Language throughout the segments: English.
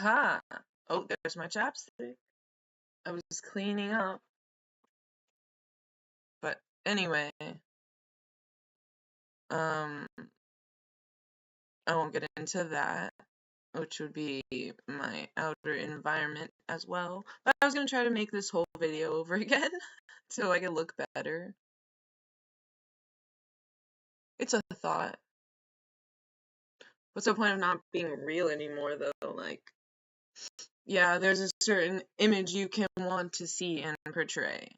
Aha! Oh, there's my chapstick. I was cleaning up. But anyway, I won't get into that, which would be my outer environment as well. But I was gonna try to make this whole video over again so I could look better. It's a thought. What's the point of not being real anymore, though? Like, yeah, there's a certain image you can want to see and portray.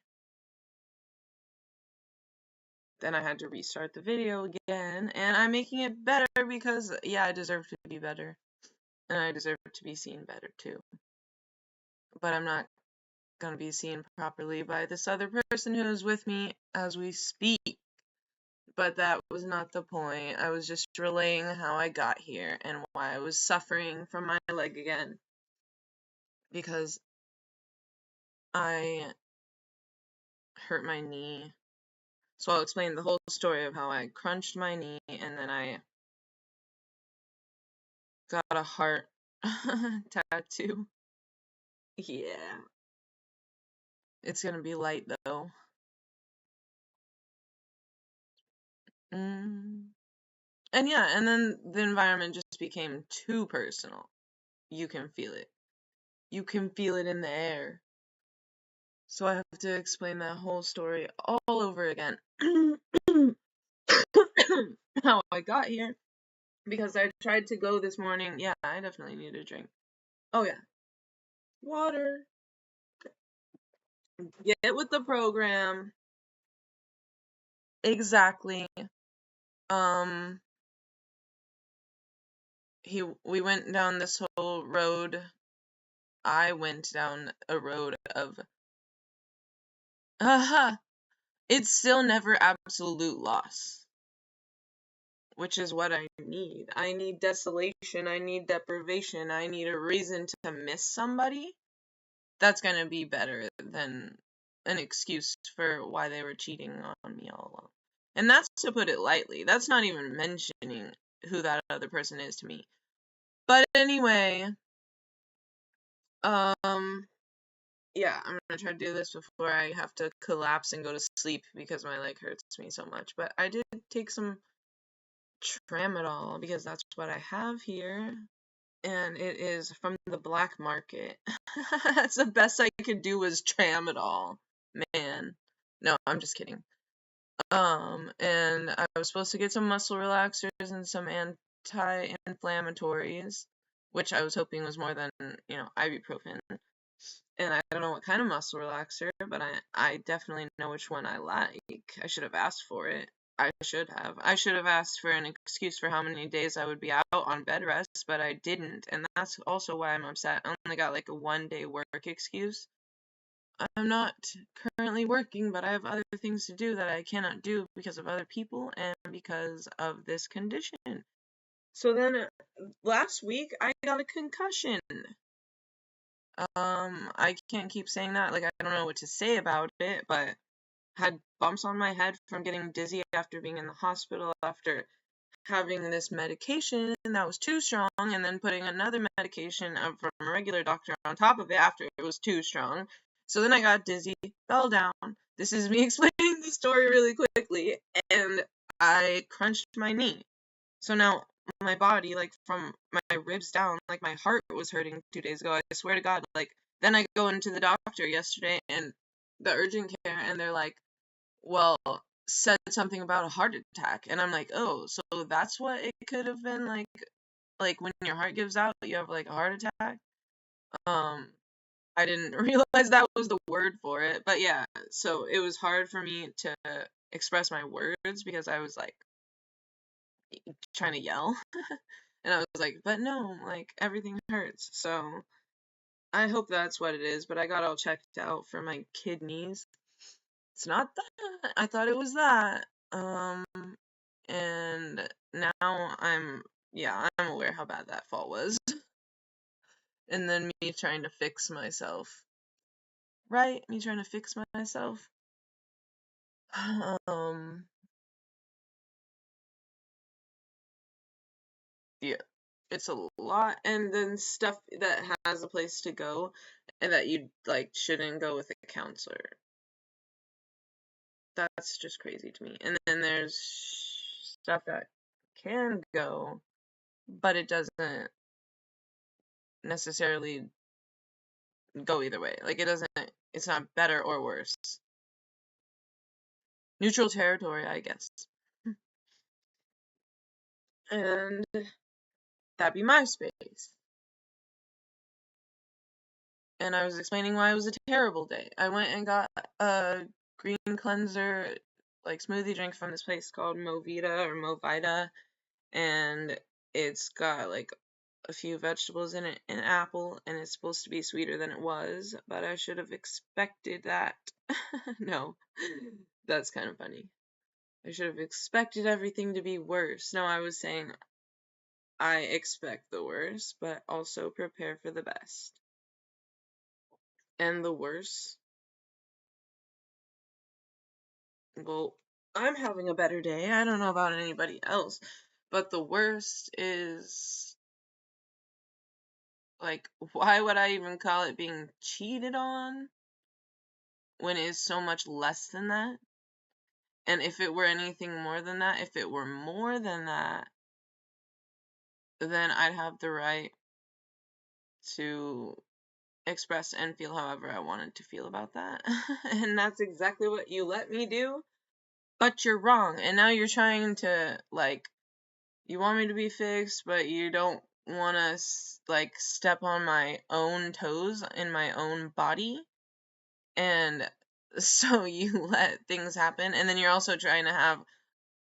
Then I had to restart the video again, and I'm making it better because, yeah, I deserve to be better. And I deserve to be seen better, too. But I'm not gonna be seen properly by this other person who is with me as we speak. But that was not the point. I was just relaying how I got here and why I was suffering from my leg again. Because I hurt my knee. So I'll explain the whole story of how I crunched my knee and then I got a heart tattoo. Yeah. It's gonna be light though. And yeah, and then the environment just became too personal. You can feel it. You can feel it in the air. So I have to explain that whole story all over again. How I got here. Because I tried to go this morning. Yeah, I definitely need a drink. Oh yeah. Water. Get with the program. Exactly. Um we went down this whole road. I went down a road of it's still never absolute loss. Which is what I need. I need desolation, I need deprivation, I need a reason to miss somebody. That's gonna be better than an excuse for why they were cheating on me all along. And that's to put it lightly. That's not even mentioning who that other person is to me. But anyway, yeah, I'm gonna try to do this before I have to collapse and go to sleep because my leg hurts me so much. But I did take some tramadol because that's what I have here. And it is from the black market. That's the best I could do was tramadol. Man. No, I'm just kidding. And I was supposed to get some muscle relaxers and some anti-inflammatories, which I was hoping was more than, ibuprofen. And I don't know what kind of muscle relaxer, but I definitely know which one I like. I should have asked for it. I should have. I should have asked for an excuse for how many days I would be out on bed rest, but I didn't. And that's also why I'm upset. I only got like a 1-day work excuse. I'm not currently working, but I have other things to do that I cannot do because of other people and because of this condition. So then last week I got a concussion. I can't keep saying that. Like, I don't know what to say about it, but had bumps on my head from getting dizzy after being in the hospital, after having this medication that was too strong, and then putting another medication from a regular doctor on top of it after it was too strong. So then I got dizzy, fell down. This is me explaining the story really quickly, and I crunched my knee. So now my body, like from my ribs down, like my heart was hurting 2 days ago. I swear to God, like then I go into the doctor yesterday and the urgent care, and they're like, well, said something about a heart attack, and I'm like, oh, so that's what it could have been like when your heart gives out, you have like a heart attack. I didn't realize that was the word for it, but yeah, so it was hard for me to express my words because I was like trying to yell. And I was like, but no, like everything hurts. So I hope that's what it is, but I got all checked out for my kidneys. It's not that. I thought it was that. And now I'm aware how bad that fall was. And then me trying to fix myself. Right? Me trying to fix myself. Yeah. It's a lot, and then stuff that has a place to go and that you like shouldn't go with a counselor. That's just crazy to me. And then there's stuff that can go, but it doesn't necessarily go either way. Like it's not better or worse. Neutral territory, I guess. And that'd be my space. And I was explaining why it was a terrible day. I went and got a green cleanser, like smoothie drink from this place called Movita or Movida, and it's got like a few vegetables in it, an apple, and it's supposed to be sweeter than it was, but I should have expected that. No, that's kind of funny. I should have expected everything to be worse. No, I was saying I expect the worst, but also prepare for the best. And the worst, well, I'm having a better day. I don't know about anybody else, but the worst is like, why would I even call it being cheated on when it is so much less than that? And if it were anything more than that, if it were more than that, then I'd have the right to express and feel however I wanted to feel about that. And that's exactly what you let me do. But you're wrong. And now you're trying to, like, you want me to be fixed, but you don't want to, like, step on my own toes in my own body. And so you let things happen. And then you're also trying to have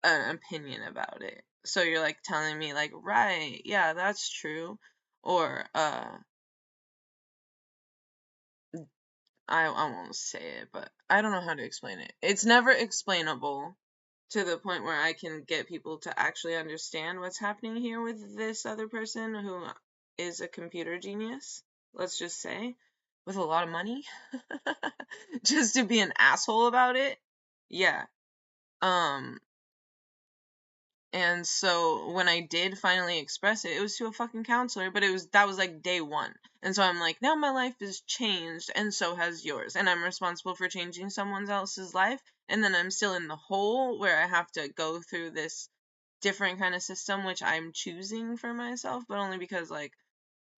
an opinion about it. So you're, like, telling me, like, right, yeah, that's true. Or, I won't say it, but I don't know how to explain it. It's never explainable to the point where I can get people to actually understand what's happening here with this other person who is a computer genius, let's just say, with a lot of money, just to be an asshole about it. Yeah. Um, And so when I did finally express it, it was to a fucking counselor, but that was like day one. And so I'm like, now my life is changed, and so has yours. And I'm responsible for changing someone else's life. And then I'm still in the hole where I have to go through this different kind of system, which I'm choosing for myself, but only because like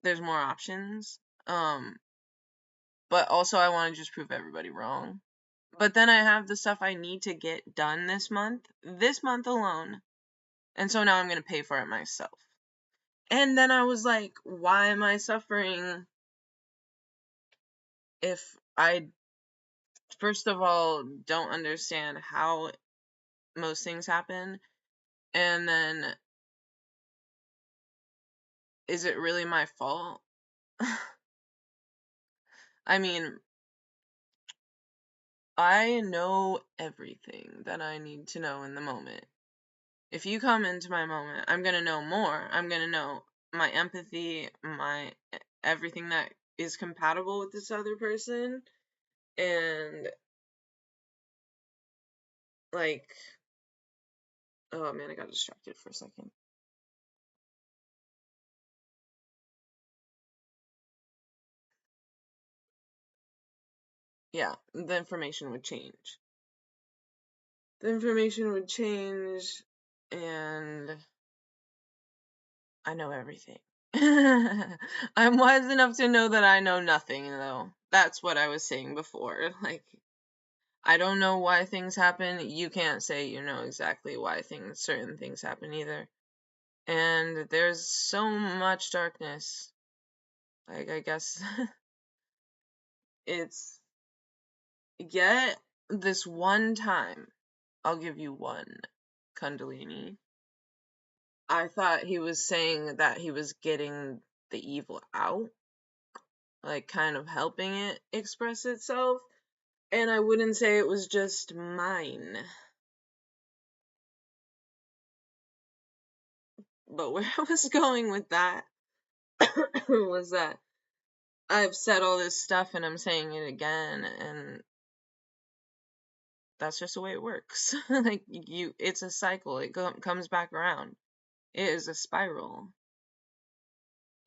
there's more options. But also I want to just prove everybody wrong. But then I have the stuff I need to get done this month alone. And so now I'm going to pay for it myself. And then I was like, why am I suffering if I, first of all, don't understand how most things happen? And then, is it really my fault? I mean, I know everything that I need to know in the moment. If you come into my moment, I'm going to know more. I'm going to know my empathy, my everything that is compatible with this other person. And, like, oh man, I got distracted for a second. Yeah, the information would change. The information would change, and I know everything. I'm wise enough to know that I know nothing, though. That's what I was saying before. Like, I don't know why things happen. You can't say you know exactly why certain things happen either. And there's so much darkness. Like, I guess it's yet this one time. I'll give you one, Kundalini. I thought he was saying that he was getting the evil out, like kind of helping it express itself. And I wouldn't say it was just mine. But where I was going with that was that I've said all this stuff and I'm saying it again, and that's just the way it works. Like, it's a cycle. It comes back around. It is a spiral.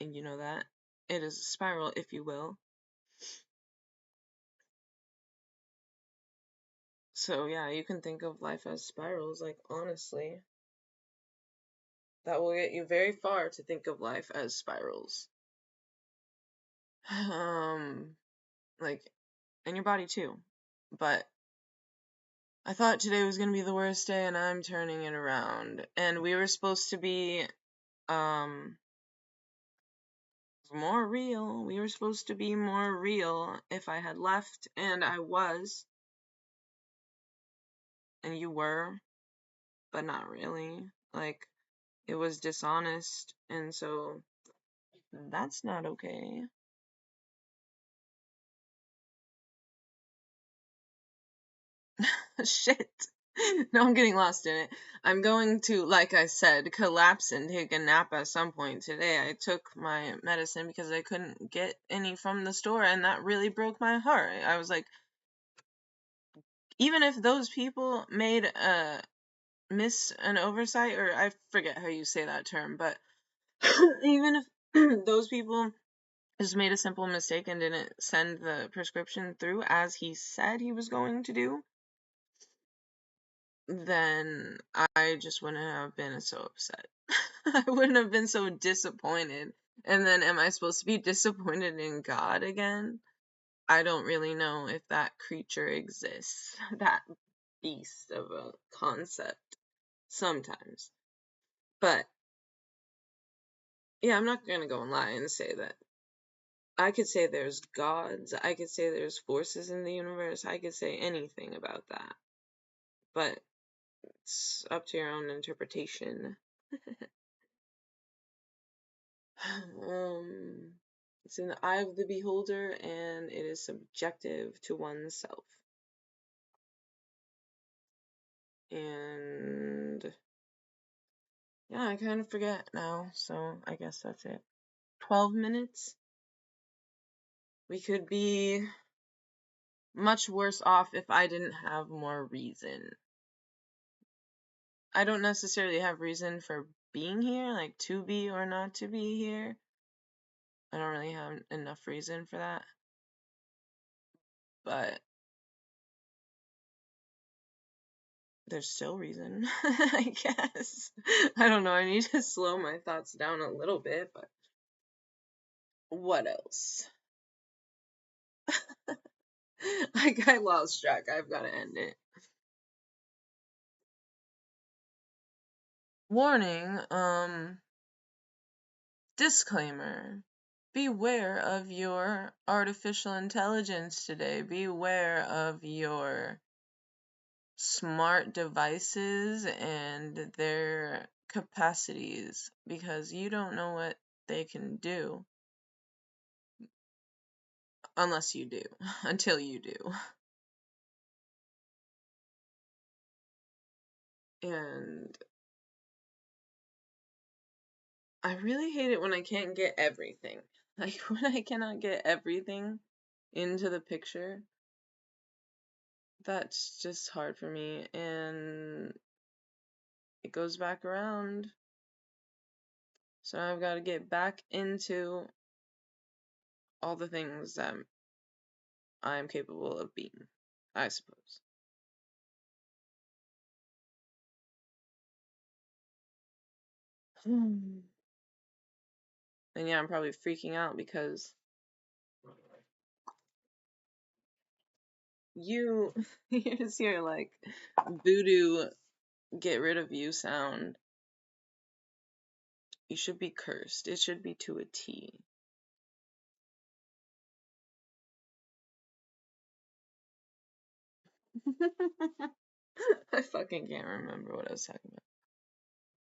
and you know that. It is a spiral, if you will. So yeah, you can think of life as spirals, like honestly. That will get you very far to think of life as spirals. Like in your body too. But I thought today was gonna be the worst day and I'm turning it around. And we were supposed to be um more real. We were supposed to be more real if I had left, and I was, and you were, but not really. Like, it was dishonest, and so that's not okay. Shit. No, I'm getting lost in it. I'm going to, like I said, collapse and take a nap at some point today. I took my medicine because I couldn't get any from the store, and that really broke my heart. I was like, even if those people made a an oversight, or I forget how you say that term, but even if those people just made a simple mistake and didn't send the prescription through as he said he was going to do, then I just wouldn't have been so upset. I wouldn't have been so disappointed. And then am I supposed to be disappointed in God again? I don't really know if that creature exists, that beast of a concept sometimes. But yeah, I'm not gonna go and lie and say that. I could say there's gods, I could say there's forces in the universe, I could say anything about that. But it's up to your own interpretation. um, it's in the eye of the beholder, and it is subjective to oneself. And yeah, I kind of forget now, so I guess that's it. 12 minutes? We could be much worse off if I didn't have more reason. I don't necessarily have reason for being here, like to be or not to be here. I don't really have enough reason for that. But there's still reason, I guess. I don't know, I need to slow my thoughts down a little bit, but what else? Like, I lost track. I've got to end it. Warning, disclaimer. Beware of your artificial intelligence today. Beware of your smart devices and their capacities, because you don't know what they can do unless you do, until you do. And I really hate it when I can't get everything. Like, when I cannot get everything into the picture, that's just hard for me. And it goes back around. So I've got to get back into all the things that I'm capable of being, I suppose. And yeah, I'm probably freaking out because you, here's your like voodoo get rid of you sound. You should be cursed. It should be to a T. I fucking can't remember what I was talking about.